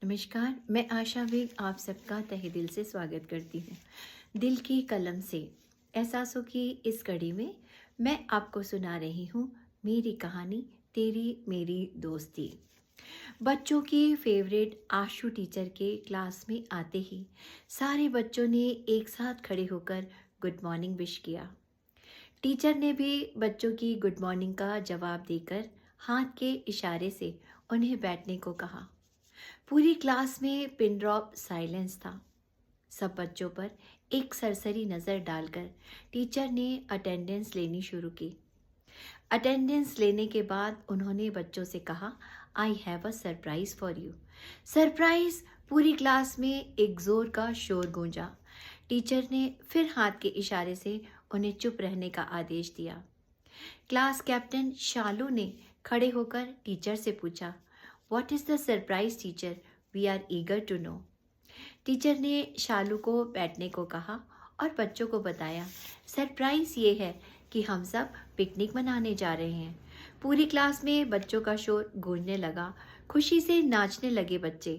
नमस्कार, मैं आशा बेग आप सबका तहे दिल से स्वागत करती हूँ। दिल की कलम से एहसासों की इस कड़ी में मैं आपको सुना रही हूँ मेरी कहानी तेरी मेरी दोस्ती। बच्चों की फेवरेट आशु टीचर के क्लास में आते ही सारे बच्चों ने एक साथ खड़े होकर गुड मॉर्निंग विश किया। टीचर ने भी बच्चों की गुड मॉर्निंग का जवाब देकर हाथ के इशारे से उन्हें बैठने को कहा। पूरी क्लास में पिन ड्रॉप साइलेंस था। सब बच्चों पर एक सरसरी नज़र डालकर टीचर ने अटेंडेंस लेनी शुरू की। अटेंडेंस लेने के बाद उन्होंने बच्चों से कहा, I have a surprise for you. Surprise! पूरी क्लास में एक जोर का शोर गूंजा। टीचर ने फिर हाथ के इशारे से उन्हें चुप रहने का आदेश दिया। क्लास कैप्टन शालू ने खड़े होकर टीचर से पूछा, what is the surprise teacher? We are eager to know. Teacher ने शालू को बैठने को कहा और बच्चों को बताया, सरप्राइज ये है कि हम सब पिकनिक मनाने जा रहे हैं। पूरी क्लास में बच्चों का शोर गूंजने लगा। खुशी से नाचने लगे बच्चे।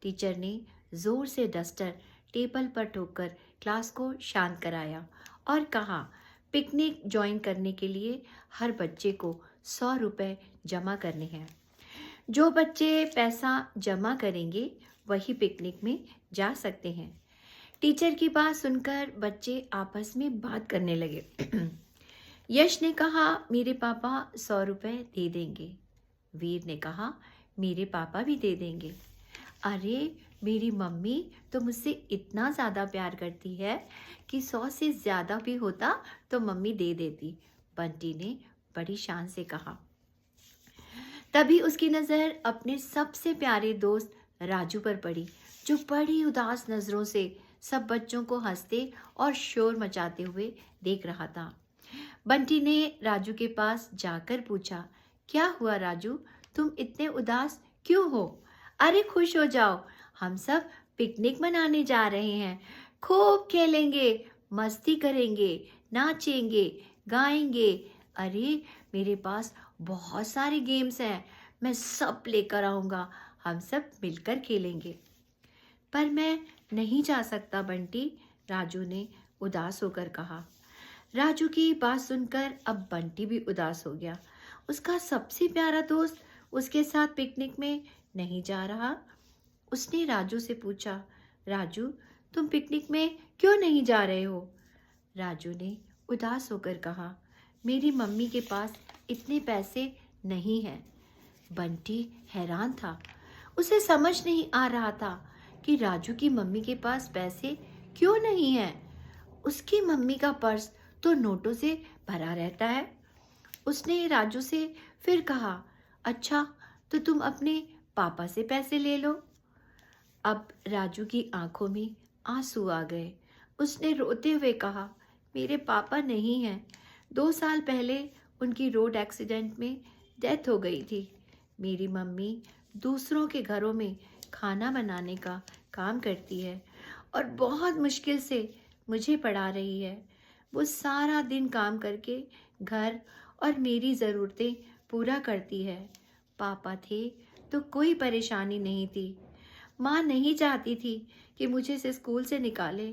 टीचर ने जोर से डस्टर टेबल पर ठोककर क्लास को शांत कराया और कहा, पिकनिक ज्वाइन करने के लिए हर बच्चे को 100 रुपये जमा करने हैं। जो बच्चे पैसा जमा करेंगे वही पिकनिक में जा सकते हैं। टीचर की बात सुनकर बच्चे आपस में बात करने लगे। यश ने कहा, मेरे पापा 100 रुपये दे देंगे। वीर ने कहा, मेरे पापा भी दे देंगे। अरे, मेरी मम्मी तो मुझसे इतना ज़्यादा प्यार करती है कि 100 से ज़्यादा भी होता तो मम्मी दे देती, बंटी ने बड़ी शान से कहा। तभी उसकी नज़र अपने सबसे प्यारे दोस्त राजू पर पड़ी, जो बड़ी उदास नज़रों से सब बच्चों को हंसते और शोर मचाते हुए देख रहा था। बंटी ने राजू के पास जाकर पूछा, क्या हुआ राजू, तुम इतने उदास क्यों हो? अरे खुश हो जाओ, हम सब पिकनिक मनाने जा रहे हैं। खूब खेलेंगे, मस्ती करेंगे, नाचेंगे, गाएंगे। अरे, मेरे पास बहुत सारे गेम्स हैं, मैं सब लेकर आऊँगा, हम सब मिलकर खेलेंगे। पर मैं नहीं जा सकता बंटी, राजू ने उदास होकर कहा। राजू की बात सुनकर अब बंटी भी उदास हो गया। उसका सबसे प्यारा दोस्त उसके साथ पिकनिक में नहीं जा रहा। उसने राजू से पूछा, राजू, तुम पिकनिक में क्यों नहीं जा रहे हो? राजू ने उदास होकर कहा, मेरी मम्मी के पास इतने पैसे नहीं हैं। बंटी हैरान था। उसे समझ नहीं आ रहा था कि राजू की मम्मी के पास पैसे क्यों नहीं हैं। उसकी मम्मी का पर्स तो नोटों से भरा रहता है। उसने राजू से फिर कहा, अच्छा, तो तुम अपने पापा से पैसे ले लो। अब राजू की आंखों में आंसू आ गए। उसने रोते हुए कहा, मेरे पापा नहीं हैं। 2 साल पहले उनकी रोड एक्सीडेंट में डेथ हो गई थी। मेरी मम्मी दूसरों के घरों में खाना बनाने का काम करती है और बहुत मुश्किल से मुझे पढ़ा रही है। वो सारा दिन काम करके घर और मेरी ज़रूरतें पूरा करती है। पापा थे तो कोई परेशानी नहीं थी। माँ नहीं चाहती थी कि मुझे इस स्कूल से निकाले,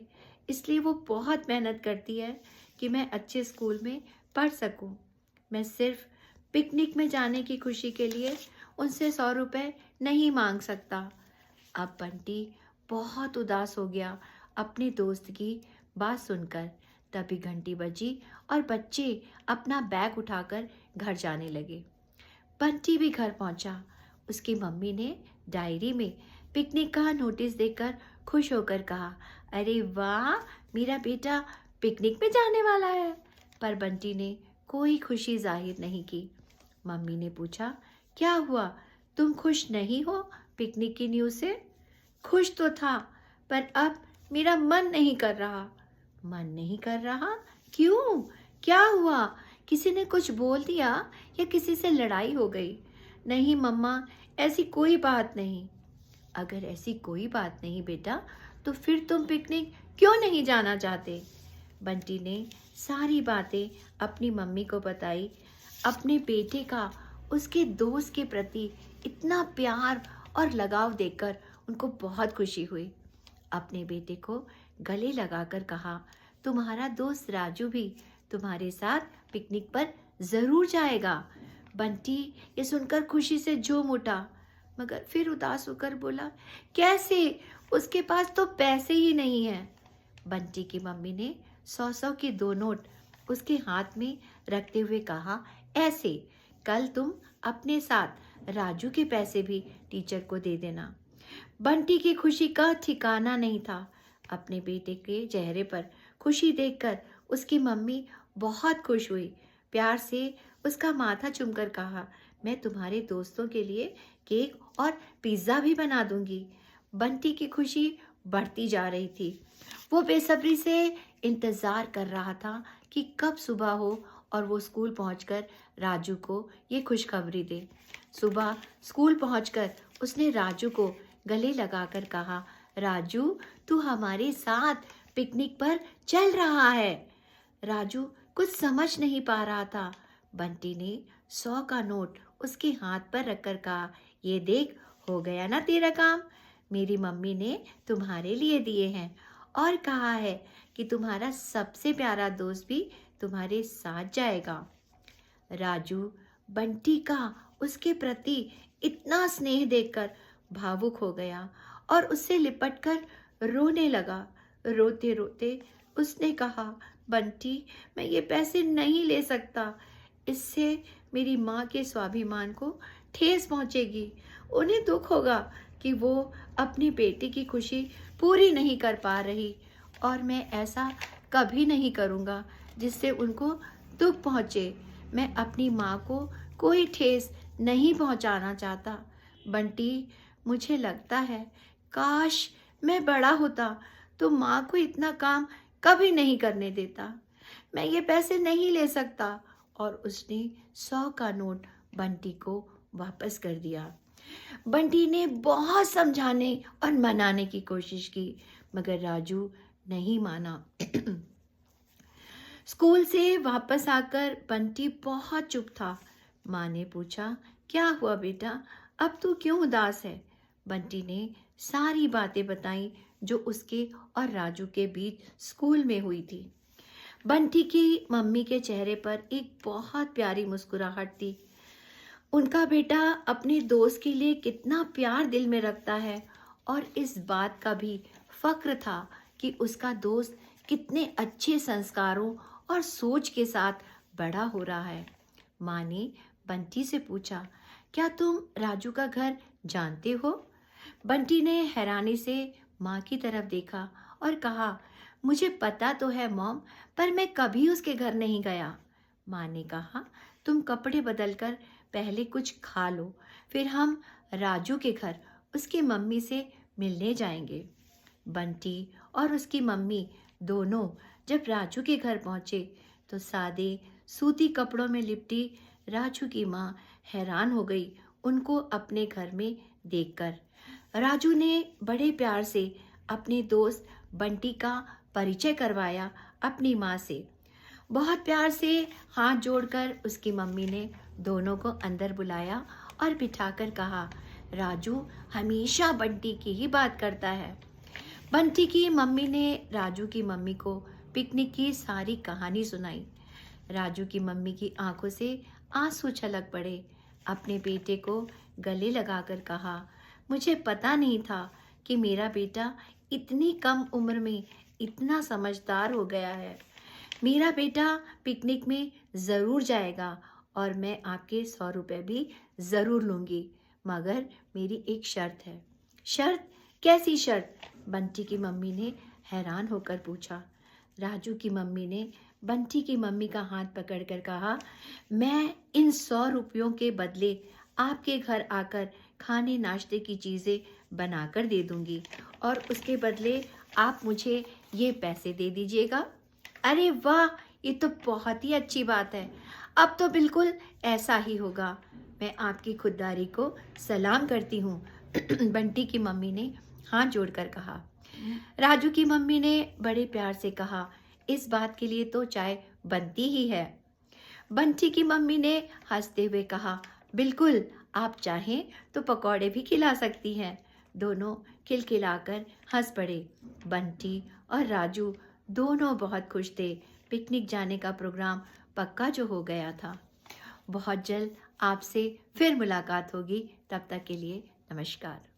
इसलिए वो बहुत मेहनत करती है कि मैं अच्छे स्कूल में पढ़ सकूं। मैं सिर्फ पिकनिक में जाने की खुशी के लिए उनसे 100 रुपये नहीं मांग सकता। अब बंटी बहुत उदास हो गया अपने दोस्त की बात सुनकर। तभी घंटी बजी और बच्चे अपना बैग उठाकर घर जाने लगे। बंटी भी घर पहुंचा। उसकी मम्मी ने डायरी में पिकनिक का नोटिस देखकर खुश होकर कहा, अरे वाह, मेरा बेटा पिकनिक में जाने वाला है। पर बंटी ने कोई खुशी जाहिर नहीं की। मम्मी ने पूछा, क्या हुआ, तुम खुश नहीं हो पिकनिक की न्यूज़ से? खुश तो था, पर अब मेरा मन नहीं कर रहा। मन नहीं कर रहा? क्यों? क्या हुआ? किसी ने कुछ बोल दिया या किसी से लड़ाई हो गई? नहीं मम्मा, ऐसी कोई बात नहीं। अगर ऐसी कोई बात नहीं बेटा, तो फिर तुम पिकनिक क्यों नहीं जाना चाहते? बंटी ने सारी बातें अपनी मम्मी को बताई। अपने बेटे का उसके दोस्त के प्रति इतना प्यार और लगाव देखकर उनको बहुत खुशी हुई। अपने बेटे को गले लगाकर कहा, तुम्हारा दोस्त राजू भी तुम्हारे साथ पिकनिक पर जरूर जाएगा। बंटी ये सुनकर खुशी से झूम उठा, मगर फिर उदास होकर बोला, कैसे? उसके पास तो पैसे ही नहीं है। बंटी की मम्मी ने 100-100 के 2 नोट उसके हाथ में रखते हुए कहा, ऐसे कल तुम अपने साथ राजू के पैसे भी टीचर को दे देना। बंटी की खुशी का ठिकाना नहीं था। अपने बेटे के चेहरे पर खुशी देखकर उसकी मम्मी बहुत खुश हुई। प्यार से उसका माथा चूमकर कहा, मैं तुम्हारे दोस्तों के लिए केक और पिज्ज़ा भी बना दूंगी। बंटी की खुशी बढ़ती जा रही थी। वो बेसब्री से इंतज़ार कर रहा था कि कब सुबह हो और वो स्कूल पहुंचकर राजू को ये खुशखबरी दे। सुबह स्कूल पहुंचकर उसने राजू को गले लगाकर कहा, राजू तू हमारे साथ पिकनिक पर चल रहा है। राजू कुछ समझ नहीं पा रहा था। बंटी ने 100 का नोट उसके हाथ पर रखकर कहा, ये देख, हो गया ना तेरा काम। मेरी मम्मी ने तुम्हारे लिए दिए हैं और कहा है कि तुम्हारा सबसे प्यारा दोस्त भी तुम्हारे साथ जाएगा। राजू बंटी का उसके प्रति इतना स्नेह देखकर भावुक हो गया और उससे लिपटकर रोने लगा। रोते रोते उसने कहा, बंटी मैं ये पैसे नहीं ले सकता, इससे मेरी माँ के स्वाभिमान को ठेस पहुँचेगी। उन्हें दुख होगा कि वो अपनी बेटी की खुशी पूरी नहीं कर पा रही और मैं ऐसा कभी नहीं करूँगा जिससे उनको दुख पहुँचे। मैं अपनी माँ को कोई ठेस नहीं पहुँचाना चाहता। बंटी मुझे लगता है काश मैं बड़ा होता तो माँ को इतना काम कभी नहीं करने देता। मैं ये पैसे नहीं ले सकता। और उसने 100 का नोट बंटी को वापस कर दिया। बंटी ने बहुत समझाने और मनाने की कोशिश की, मगर राजू नहीं माना। स्कूल से वापस आकर बंटी बहुत चुप था। माँ ने पूछा, क्या हुआ बेटा, अब तू क्यों उदास है? बंटी ने सारी बातें बताई जो उसके और राजू के बीच स्कूल में हुई थी। बंटी की मम्मी के चेहरे पर एक बहुत प्यारी मुस्कुराहट थी। उनका बेटा अपने दोस्त के लिए कितना प्यार दिल में रखता है और इस बात का भी फक्र था कि उसका दोस्त कितने अच्छे संस्कारों और सोच के साथ बड़ा हो रहा है। माँ ने बंटी से पूछा, क्या तुम राजू का घर जानते हो? बंटी ने हैरानी से माँ की तरफ देखा और कहा, मुझे पता तो है मॉम, पर मैं कभी उसके घर नहीं गया। माँ ने कहा, तुम कपड़े बदलकर पहले कुछ खा लो, फिर हम राजू के घर उसकी मम्मी से मिलने जाएंगे। बंटी और उसकी मम्मी दोनों जब राजू के घर पहुंचे तो सादे सूती कपड़ों में लिपटी राजू की माँ हैरान हो गई उनको अपने घर में देखकर। राजू ने बड़े प्यार से अपने दोस्त बंटी का परिचय करवाया अपनी माँ से। बहुत प्यार से हाथ जोड़कर उसकी मम्मी ने दोनों को अंदर बुलाया और बिठाकर कहा, राजू हमेशा बंटी की ही बात करता है। बंटी की मम्मी ने राजू की मम्मी को पिकनिक की सारी कहानी सुनाई। राजू की मम्मी की आंखों से आंसू छलक पड़े। अपने बेटे को गले लगाकर कहा, मुझे पता नहीं था कि मेरा बेटा इतनी कम उम्र में इतना समझदार हो गया है। मेरा बेटा पिकनिक में ज़रूर जाएगा और मैं आपके 100 रुपये भी ज़रूर लूँगी, मगर मेरी एक शर्त है। शर्त? कैसी शर्त? बंटी की मम्मी ने हैरान होकर पूछा। राजू की मम्मी ने बंटी की मम्मी का हाथ पकड़कर कहा, मैं इन 100 रुपयों के बदले आपके घर आकर खाने नाश्ते की चीज़ें बनाकर दे दूँगी और उसके बदले आप मुझे ये पैसे दे दीजिएगा। अरे वाह, ये तो बहुत ही अच्छी बात है। अब तो बिल्कुल ऐसा ही होगा। मैं आपकी खुददारी को सलाम करती हूँ। बंटी की मम्मी ने हाथ जोड़कर कहा। राजू की मम्मी ने बड़े प्यार से कहा, इस बात के लिए तो चाय बनती ही है। बंटी की मम्मी ने हंसते हुए कहा, बिल्कुल, आप चाहें तो पकौड़े भी खिला सकती हैं। दोनों खिलखिलाकर हंस पड़े। बंटी और राजू दोनों बहुत खुश थे। पिकनिक जाने का प्रोग्राम पक्का जो हो गया था। बहुत जल्द आपसे फिर मुलाकात होगी। तब तक के लिए नमस्कार।